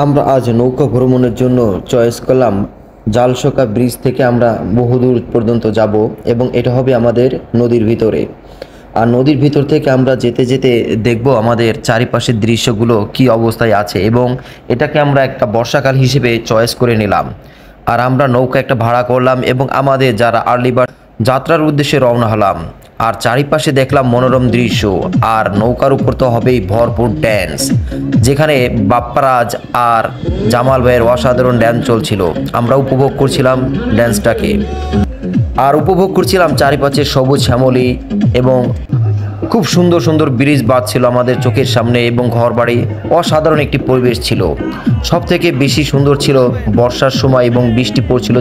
আমরা আজ নৌকা ভ্রমণের জন্য চয়েস করলাম জালসকা ব্রিজ থেকে আমরা বহুদূর পর্যন্ত যাব এবং এটা হবে আমাদের নদীর ভিতরে। আর নদীর ভিতর থেকে আমরা যেতে যেতে দেখব আমাদের চারিপাশের দৃশ্যগুলো কি অবস্থায় আছে, এবং এটাকে আমরা একটা বর্ষাকাল হিসেবে চয়েস করে নিলাম। আর আমরা নৌকা একটা ভাড়া করলাম এবং আমাদের যারা আর্লি বার্ড যাত্রার উদ্দেশ্যে রওনা হলাম। আর চারিপাশে দেখলাম মনোরম দৃশ্য, আর নৌকার উপর তো হবেই ভরপুর ড্যান্স, যেখানে বাপ্পারাজ আর জামাল ভাইয়ের অসাধারণ ড্যান্স চলছিল। আমরা উপভোগ করছিলাম ড্যান্সটাকে, আর উপভোগ করছিলাম চারিপাশে সবুজ শ্যামলী, এবং খুব সুন্দর সুন্দর ব্রিজ বাঁধছিল আমাদের চোখের সামনে, এবং ঘরবাড়ি অসাধারণ একটি পরিবেশ ছিল। সব থেকে বেশি সুন্দর ছিল বর্ষার সময় এবং বৃষ্টি পড়ছিল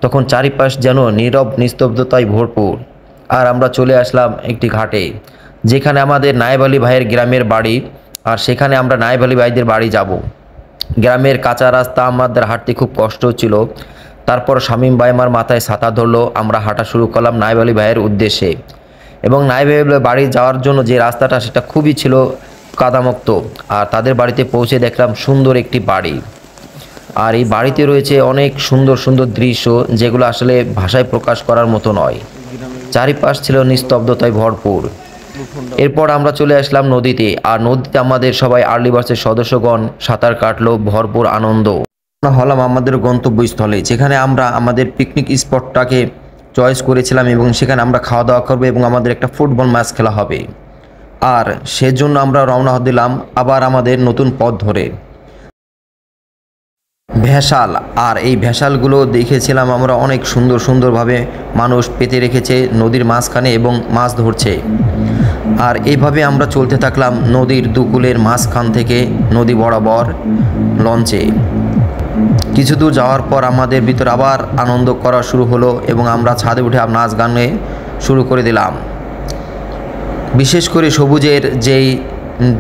তখন চারিপাশ যেন নীরব নিস্তব্ধতায় ভরপুর। আর আমরা চলে আসলাম একটি ঘাটে, যেখানে আমাদের নায়েব আলী ভাইয়ের গ্রামের বাড়ি। আর সেখানে আমরা নায়েব আলী ভাইদের বাড়ি যাব। গ্রামের কাঁচা রাস্তা, আমাদের হাঁটতে খুব কষ্ট হচ্ছিল। তারপর শামীম ভাই আমার মাথায় ছাতা ধরলো, আমরা হাঁটা শুরু করলাম নায়েব আলী ভাইয়ের উদ্দেশ্যে। এবং নায়েব আলী বাড়ি যাওয়ার জন্য যে রাস্তাটা, সেটা খুবই ছিল কাদামুক্ত। আর তাদের বাড়িতে পৌঁছে দেখলাম সুন্দর একটি বাড়ি। আর এই বাড়িতে রয়েছে অনেক সুন্দর সুন্দর দৃশ্য, যেগুলো আসলে ভাষায় প্রকাশ করার মতো নয়। চারিপাশ ছিল নিস্তব্ধতায় ভরপুর। এরপর আমরা চলে আসলাম নদীতে, আর নদীতে আমাদের সবাই আর্লি বার্ডসের সদস্যগণ সাঁতার কাটলো, ভরপুর আনন্দ। আমরা হলাম আমাদের গন্তব্যস্থলে, যেখানে আমরা আমাদের পিকনিক স্পটটাকে চয়েস করেছিলাম, এবং সেখানে আমরা খাওয়া দাওয়া করবো এবং আমাদের একটা ফুটবল ম্যাচ খেলা হবে। আর সেজন্য আমরা রওনা দিলাম আবার আমাদের নতুন পথ ধরে। ভেসাল, আর এই ভেসালগুলো দেখেছিলাম আমরা, অনেক সুন্দর সুন্দরভাবে মানুষ পেতে রেখেছে নদীর মাঝখানে এবং মাছ ধরছে। আর এইভাবে আমরা চলতে থাকলাম নদীর দুকুলের মাঝখান থেকে নদী বরাবর লঞ্চে। কিছু দূর যাওয়ার পর আমাদের ভিতর আবার আনন্দ করা শুরু হলো, এবং আমরা ছাদে উঠে নাচ গানে শুরু করে দিলাম। বিশেষ করে সবুজের যেই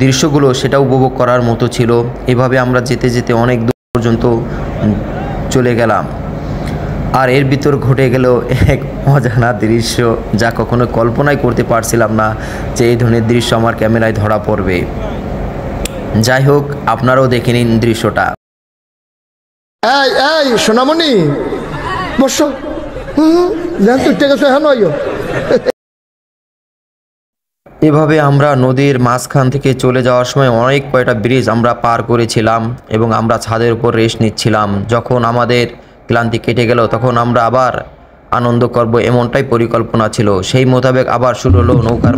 দৃশ্যগুলো, সেটা উপভোগ করার মতো ছিল। এভাবে আমরা যেতে যেতে অনেক দূর পর্যন্ত চলে গেলাম। আর এর ভিতর ঘটে গেল এক অজানা দৃশ্য, যা কখনো কল্পনাই করতে পারছিলাম না যে এই ধরনের দৃশ্য আমার ক্যামেরায় ধরা পড়বে। যাই হোক, আপনারাও দেখে নিন দৃশ্যটা। এই এই সোনামণি, বসো। এভাবে আমরা নদীর মাঝখান থেকে চলে যাওয়ার সময় অনেক কয়টা ব্রিজ আমরা পার করেছিলাম, এবং আমরা ছাদের উপর রেস্ট নিচ্ছিলাম। যখন আমাদের ক্লান্তি কেটে গেল, তখন আমরা আবার আনন্দ করব, এমনটাই পরিকল্পনা ছিল। সেই মোতাবেক আবার শুরু হলো নৌকার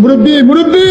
মুরব্বী মুরব্বী